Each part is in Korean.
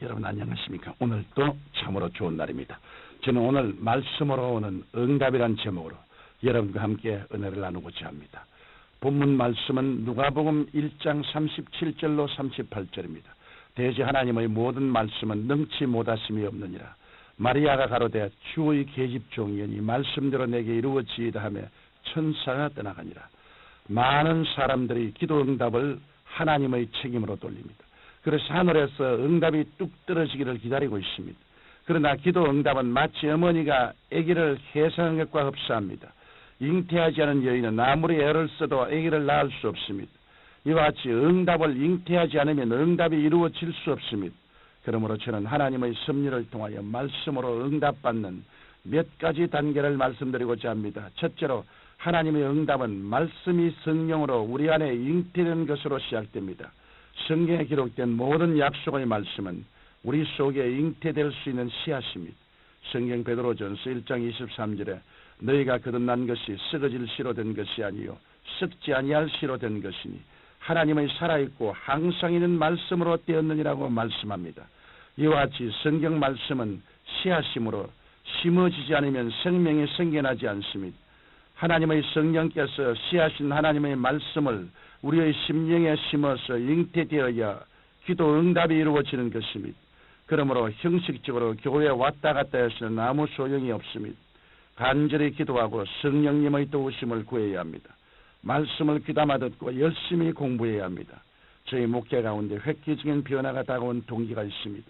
여러분 안녕하십니까? 오늘도 참으로 좋은 날입니다. 저는 오늘 말씀으로 오는 응답이란 제목으로 여러분과 함께 은혜를 나누고자 합니다. 본문 말씀은 누가복음 1장 37절로 38절입니다. 대지 하나님의 모든 말씀은 능치 못하심이 없느니라. 마리아가 가로되 주의 계집종이니 말씀대로 내게 이루어지이다 하며 천사가 떠나가니라. 많은 사람들이 기도 응답을 하나님의 책임으로 돌립니다. 그래서 하늘에서 응답이 뚝 떨어지기를 기다리고 있습니다. 그러나 기도 응답은 마치 어머니가 아기를 해산한 것과 흡사합니다. 잉태하지 않은 여인은 아무리 애를 써도 아기를 낳을 수 없습니다. 이와 같이 응답을 잉태하지 않으면 응답이 이루어질 수 없습니다. 그러므로 저는 하나님의 섭리를 통하여 말씀으로 응답받는 몇 가지 단계를 말씀드리고자 합니다. 첫째로 하나님의 응답은 말씀이 성령으로 우리 안에 잉태된 것으로 시작됩니다. 성경에 기록된 모든 약속의 말씀은 우리 속에 잉태될 수 있는 씨앗입니다. 성경 베드로전서 1장 23절에 너희가 거듭난 것이 썩어질 씨로 된 것이 아니요 썩지 아니할 씨로 된 것이니 하나님의 살아있고 항상 있는 말씀으로 되었느니라고 말씀합니다. 이와 같이 성경 말씀은 씨앗이므로 심어지지 않으면 생명이 생겨나지 않습니다. 하나님의 성령께서 씨앗인 하나님의 말씀을 우리의 심령에 심어서 잉태되어야 기도 응답이 이루어지는 것입니다. 그러므로 형식적으로 교회에 왔다 갔다 해서는 아무 소용이 없습니다. 간절히 기도하고 성령님의 도우심을 구해야 합니다. 말씀을 귀담아 듣고 열심히 공부해야 합니다. 저희 목회 가운데 획기적인 변화가 다가온 동기가 있습니다.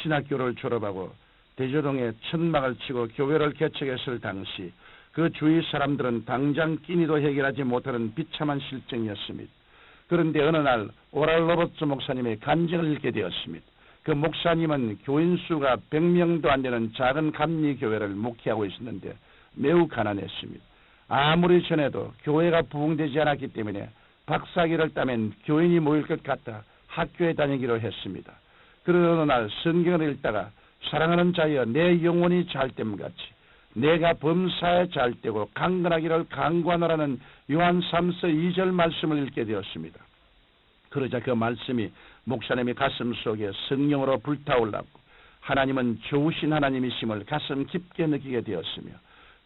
신학교를 졸업하고 대저동에 천막을 치고 교회를 개척했을 당시 그 주위 사람들은 당장 끼니도 해결하지 못하는 비참한 실정이었습니다. 그런데 어느 날 오랄 로버츠 목사님의 간증을 읽게 되었습니다. 그 목사님은 교인 수가 100명도 안 되는 작은 감리교회를 목회하고 있었는데 매우 가난했습니다. 아무리 전에도 교회가 부흥되지 않았기 때문에 박사학위를 따면 교인이 모일 것 같아 학교에 다니기로 했습니다. 그러던 어느 날 성경을 읽다가 사랑하는 자여 내 영혼이 잘됨같이 내가 범사에 잘되고 강건하기를 강구하노라는 요한 3서 2절 말씀을 읽게 되었습니다. 그러자 그 말씀이 목사님의 가슴 속에 성령으로 불타올랐고 하나님은 좋으신 하나님이심을 가슴 깊게 느끼게 되었으며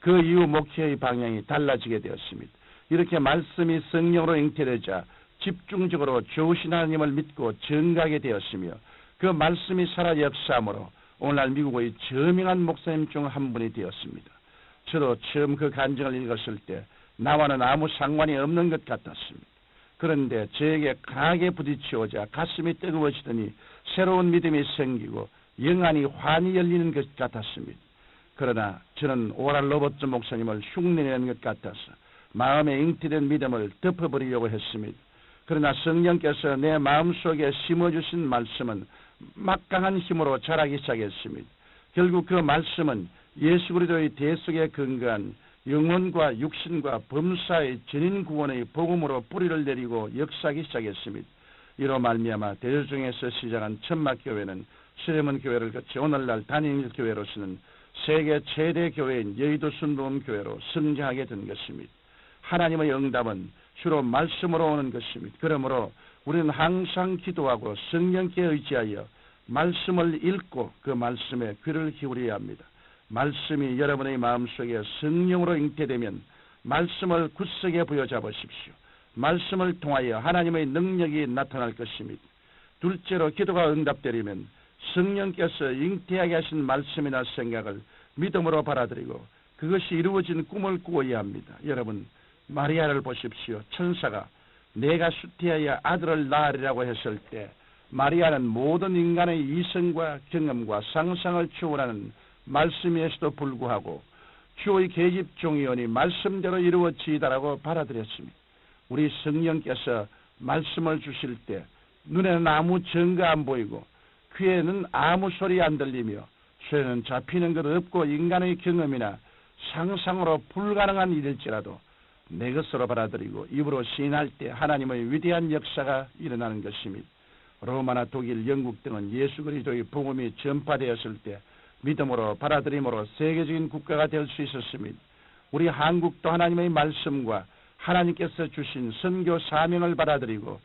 그 이후 목회의 방향이 달라지게 되었습니다. 이렇게 말씀이 성령으로 잉태되자 집중적으로 좋으신 하나님을 믿고 증가하게 되었으며 그 말씀이 살아 역사함으로 오늘날 미국의 저명한 목사님 중 한 분이 되었습니다. 저도 처음 그 간증을 읽었을 때 나와는 아무 상관이 없는 것 같았습니다. 그런데 저에게 강하게 부딪히오자 가슴이 뜨거워지더니 새로운 믿음이 생기고 영안이 환히 열리는 것 같았습니다. 그러나 저는 오랄 로버츠 목사님을 흉내내는 것 같아서 마음에 잉태된 믿음을 덮어버리려고 했습니다. 그러나 성령께서 내 마음속에 심어주신 말씀은 막강한 힘으로 자라기 시작했습니다. 결국 그 말씀은 예수 그리스도의 대속에 근거한 영혼과 육신과 범사의 전인 구원의 복음으로 뿌리를 내리고 역사하기 시작했습니다. 이로 말미암아 대저중에서 시작한 천막교회는 서대문 교회를 거쳐 오늘날 단임교회로서는 세계 최대 교회인 여의도 순복음교회로 성장하게 된 것입니다. 하나님의 응답은 주로 말씀으로 오는 것입니다. 그러므로 우리는 항상 기도하고 성령께 의지하여 말씀을 읽고 그 말씀에 귀를 기울여야 합니다. 말씀이 여러분의 마음속에 성령으로 잉태되면 말씀을 굳세게 부여잡으십시오. 말씀을 통하여 하나님의 능력이 나타날 것입니다. 둘째로 기도가 응답되려면 성령께서 잉태하게 하신 말씀이나 생각을 믿음으로 받아들이고 그것이 이루어진 꿈을 꾸어야 합니다. 여러분 마리아를 보십시오. 천사가 내가 수태하여 아들을 낳으리라고 했을 때 마리아는 모든 인간의 이성과 경험과 상상을 초월하는 말씀에서도 불구하고 주의 계집종이오니 말씀대로 이루어지이다라고 받아들였습니다. 우리 성령께서 말씀을 주실 때 눈에는 아무 증거 안 보이고 귀에는 아무 소리 안 들리며 손에는 잡히는 것 없고 인간의 경험이나 상상으로 불가능한 일일지라도 내 것으로 받아들이고 입으로 시인할 때 하나님의 위대한 역사가 일어나는 것입니다. 로마나 독일, 영국 등은 예수 그리스도의 복음이 전파되었을 때 믿음으로 받아들임으로 세계적인 국가가 될 수 있었습니다. 우리 한국도 하나님의 말씀과 하나님께서 주신 선교 사명을 받아들이고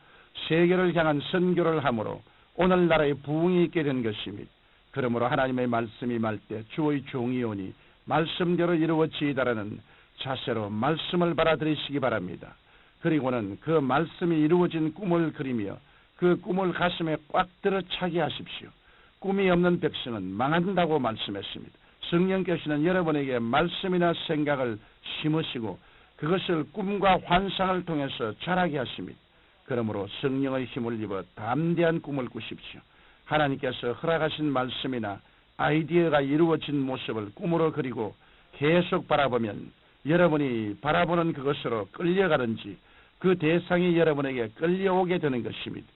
세계를 향한 선교를 함으로 오늘날의 부흥이 있게 된 것입니다. 그러므로 하나님의 말씀이 임할 때 주의 종이 오니 말씀대로 이루어지이다라는 자세로 말씀을 받아들이시기 바랍니다. 그리고는 그 말씀이 이루어진 꿈을 그리며 그 꿈을 가슴에 꽉 들어 차게 하십시오. 꿈이 없는 백성은 망한다고 말씀했습니다. 성령께서는 여러분에게 말씀이나 생각을 심으시고 그것을 꿈과 환상을 통해서 자라게 하십니다. 그러므로 성령의 힘을 입어 담대한 꿈을 꾸십시오. 하나님께서 허락하신 말씀이나 아이디어가 이루어진 모습을 꿈으로 그리고 계속 바라보면 여러분이 바라보는 그것으로 끌려가든지 그 대상이 여러분에게 끌려오게 되는 것입니다.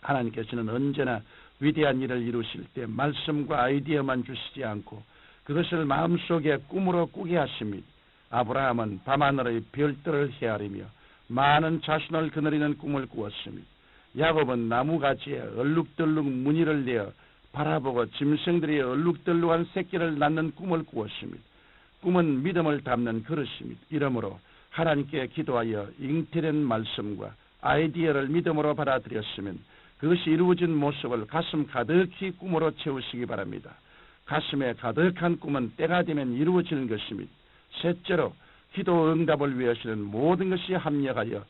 하나님께서는 언제나 위대한 일을 이루실 때 말씀과 아이디어만 주시지 않고 그것을 마음속에 꿈으로 꾸게 하십니다. 아브라함은 밤하늘의 별들을 헤아리며 많은 자손을 거느리는 꿈을 꾸었습니다. 야곱은 나무가지에 얼룩덜룩 무늬를 내어 바라보고 짐승들이 얼룩덜룩한 새끼를 낳는 꿈을 꾸었습니다. 꿈은 믿음을 담는 그릇입니다. 이러므로 하나님께 기도하여 잉태된 말씀과 아이디어를 믿음으로 받아들였으면 그것이 이루어진 모습을 가슴 가득히 꿈으로 채우시기 바랍니다. 가슴에 가득한 꿈은 때가 되면 이루어지는 것입니다. 셋째로 기도 응답을 위하시는 모든 것이 합력하여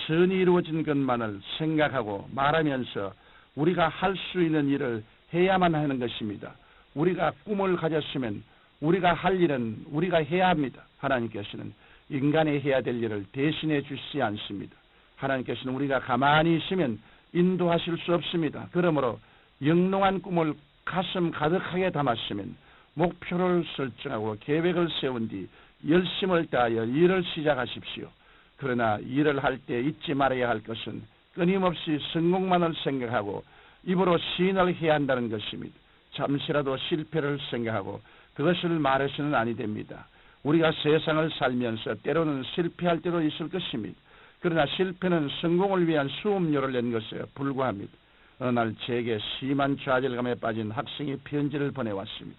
선이 이루어진 것만을 생각하고 말하면서 우리가 할 수 있는 일을 해야만 하는 것입니다. 우리가 꿈을 가졌으면 우리가 할 일은 우리가 해야 합니다. 하나님께서는 인간이 해야 될 일을 대신해 주시지 않습니다. 하나님께서는 우리가 가만히 있으면 인도하실 수 없습니다. 그러므로 영롱한 꿈을 가슴 가득하게 담았으면 목표를 설정하고 계획을 세운 뒤 열심을 다하여 일을 시작하십시오. 그러나 일을 할 때 잊지 말아야 할 것은 끊임없이 성공만을 생각하고 입으로 시인을 해야 한다는 것입니다. 잠시라도 실패를 생각하고 그것을 말해서는 아니 됩니다. 우리가 세상을 살면서 때로는 실패할 때도 있을 것입니다. 그러나 실패는 성공을 위한 수업료를 낸 것에 불과합니다. 어느 날 제게 심한 좌절감에 빠진 학생이 편지를 보내왔습니다.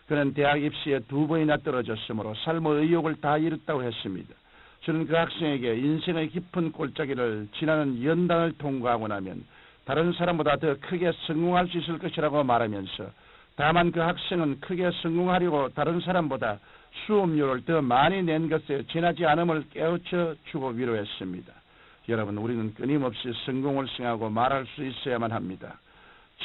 그는 대학 입시에 2번이나 떨어졌으므로 삶의 의욕을 다 잃었다고 했습니다. 저는 그 학생에게 인생의 깊은 골짜기를 지나는 연단을 통과하고 나면 다른 사람보다 더 크게 성공할 수 있을 것이라고 말하면서 다만 그 학생은 크게 성공하려고 다른 사람보다 수업료를 더 많이 낸 것에 지나지 않음을 깨우쳐 주고 위로했습니다. 여러분, 우리는 끊임없이 성공을 생각하고 말할 수 있어야만 합니다.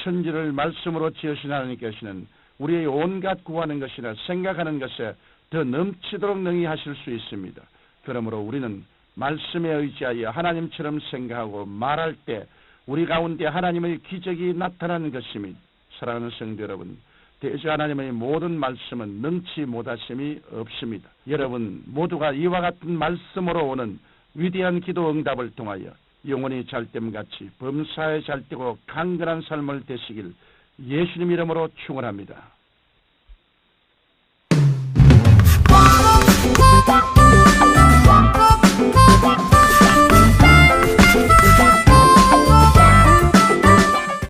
천지를 말씀으로 지으신 하나님께서는 우리의 온갖 구하는 것이나 생각하는 것에 더 넘치도록 능히 하실 수 있습니다. 그러므로 우리는 말씀에 의지하여 하나님처럼 생각하고 말할 때 우리 가운데 하나님의 기적이 나타나는 것입니다. 사랑하는 성도 여러분, 대저 하나님의 모든 말씀은 능치 못하심이 없습니다. 여러분 모두가 이와 같은 말씀으로 오는 위대한 기도 응답을 통하여 영원히 잘됨같이 범사에 잘되고 강건한 삶을 되시길 예수님 이름으로 축원합니다. Bye.